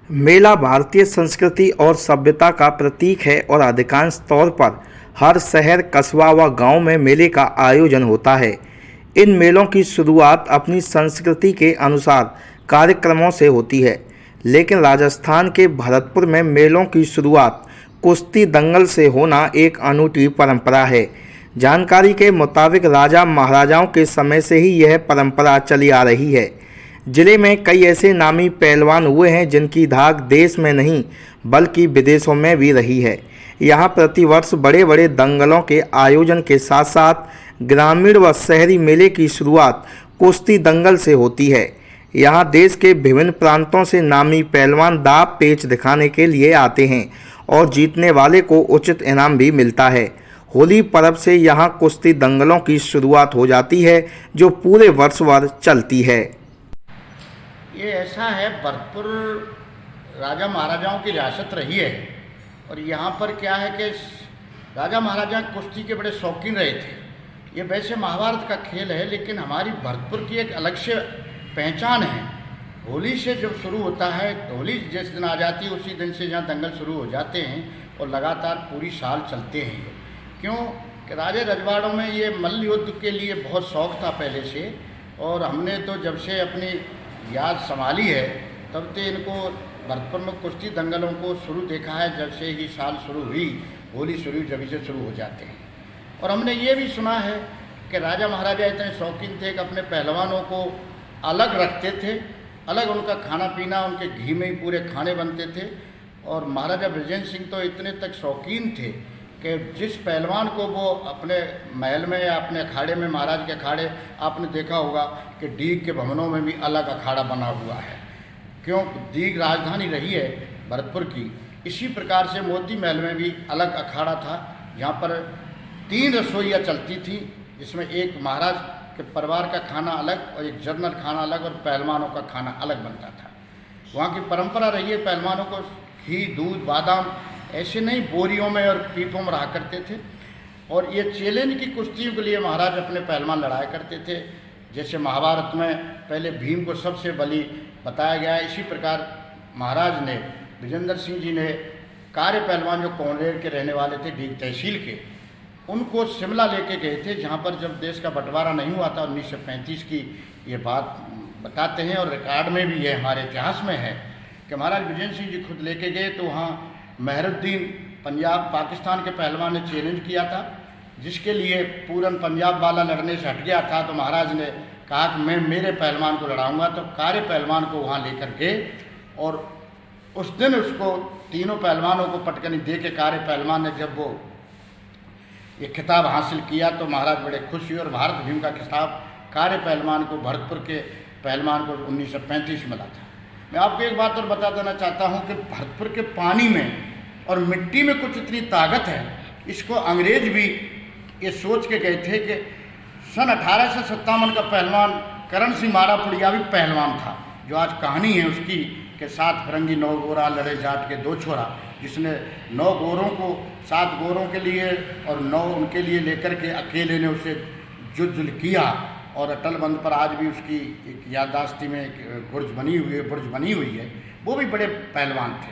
मेला भारतीय संस्कृति और सभ्यता का प्रतीक है और अधिकांश तौर पर हर शहर, कस्बा व गांव में मेले का आयोजन होता है। इन मेलों की शुरुआत अपनी संस्कृति के अनुसार कार्यक्रमों से होती है, लेकिन राजस्थान के भरतपुर में मेलों की शुरुआत कुश्ती दंगल से होना एक अनूठी परंपरा है। जानकारी के मुताबिक राजा महाराजाओं के समय से ही यह परंपरा चली आ रही है। जिले में कई ऐसे नामी पहलवान हुए हैं जिनकी धाक देश में नहीं बल्कि विदेशों में भी रही है। यहाँ प्रतिवर्ष बड़े बड़े दंगलों के आयोजन के साथ साथ ग्रामीण व शहरी मेले की शुरुआत कुश्ती दंगल से होती है। यहाँ देश के विभिन्न प्रांतों से नामी पहलवान दांव पेच दिखाने के लिए आते हैं और जीतने वाले को उचित इनाम भी मिलता है। होली पर्व से यहाँ कुश्ती दंगलों की शुरुआत हो जाती है, जो पूरे वर्ष भर चलती है। ये ऐसा है, भरतपुर राजा महाराजाओं की रियासत रही है और यहाँ पर क्या है कि राजा महाराजा कुश्ती के बड़े शौकीन रहे थे। ये वैसे महाभारत का खेल है, लेकिन हमारी भरतपुर की एक अलग से पहचान है। होली से जब शुरू होता है, होली जिस दिन आ जाती है उसी दिन से यहाँ दंगल शुरू हो जाते हैं और लगातार पूरी साल चलते हैं। क्यों कि राजे रजवाड़ों में ये मल्ल युद्ध के लिए बहुत शौक़ था पहले से, और हमने तो जब से अपनी याद संभाली है तब से इनको भरतपुर में कुश्ती दंगलों को शुरू देखा है। जब से ही साल शुरू हुई, होली शुरू जब से शुरू हो जाते हैं। और हमने ये भी सुना है कि राजा महाराजा इतने शौकीन थे कि अपने पहलवानों को अलग रखते थे, अलग उनका खाना पीना, उनके घी में ही पूरे खाने बनते थे। और महाराजा विजय सिंह तो इतने तक शौकीन थे कि जिस पहलवान को वो अपने महल में या अपने अखाड़े में, महाराज के अखाड़े, आपने देखा होगा कि डीग के भवनों में भी अलग अखाड़ा बना हुआ है। क्यों? डीग राजधानी रही है भरतपुर की। इसी प्रकार से मोती महल में भी अलग अखाड़ा था, जहाँ पर 3 रसोइयाँ चलती थी, जिसमें एक महाराज के परिवार का खाना अलग और एक जनरल खाना अलग और पहलवानों का खाना अलग बनता था। वहाँ की परंपरा रही है, पहलवानों को घी, दूध, बादाम ऐसे नहीं बोरियों में और पीपों में रहा करते थे। और ये चैलेंज की कुश्तियों के लिए महाराज अपने पहलवान लड़ाया करते थे। जैसे महाभारत में पहले भीम को सबसे बलि बताया गया है, इसी प्रकार महाराज ने, विजेंद्र सिंह जी ने, कार्य पहलवान जो कोंडेर के रहने वाले थे, डीग तहसील के, उनको शिमला लेके गए थे, जहाँ पर जब देश का बंटवारा नहीं हुआ था 1935 की ये बात बताते हैं और रिकॉर्ड में भी ये हमारे इतिहास में है कि महाराज विजय सिंह जी खुद लेके गए। तो वहाँ मेहरुद्दीन पंजाब पाकिस्तान के पहलवान ने चैलेंज किया था, जिसके लिए पूरन पंजाब वाला लड़ने से हट गया था। तो महाराज ने कहा कि मैं मेरे पहलवान को लड़ाऊंगा। तो कार्य पहलवान को वहाँ लेकर गए और उस दिन उसको तीनों पहलवानों को पटकनी दे के कार्य पहलवान ने जब वो ये खिताब हासिल किया तो महाराज बड़े खुश हुए और भारत भीम का खिताब कार्य पहलवान को, भरतपुर के पहलवान को 1935 मिला था। मैं आपको एक बात और बता देना चाहता हूँ कि भरतपुर के पानी में और मिट्टी में कुछ इतनी ताकत है, इसको अंग्रेज भी ये सोच के गए थे कि सन 1857 का पहलवान करण सिंह मारापुड़िया भी पहलवान था, जो आज कहानी है उसकी कि 7 फिरंगी 9 गोरा लड़े जाट के 2 छोरा, जिसने 9 गोरों को 7 गोरों के लिए और 9 उनके लिए लेकर के अकेले ने उसे जुद्ध किया। और अटल बंद पर आज भी उसकी एक याददाश्ती में बुर्ज बनी हुई है, वो भी बड़े पहलवान थे।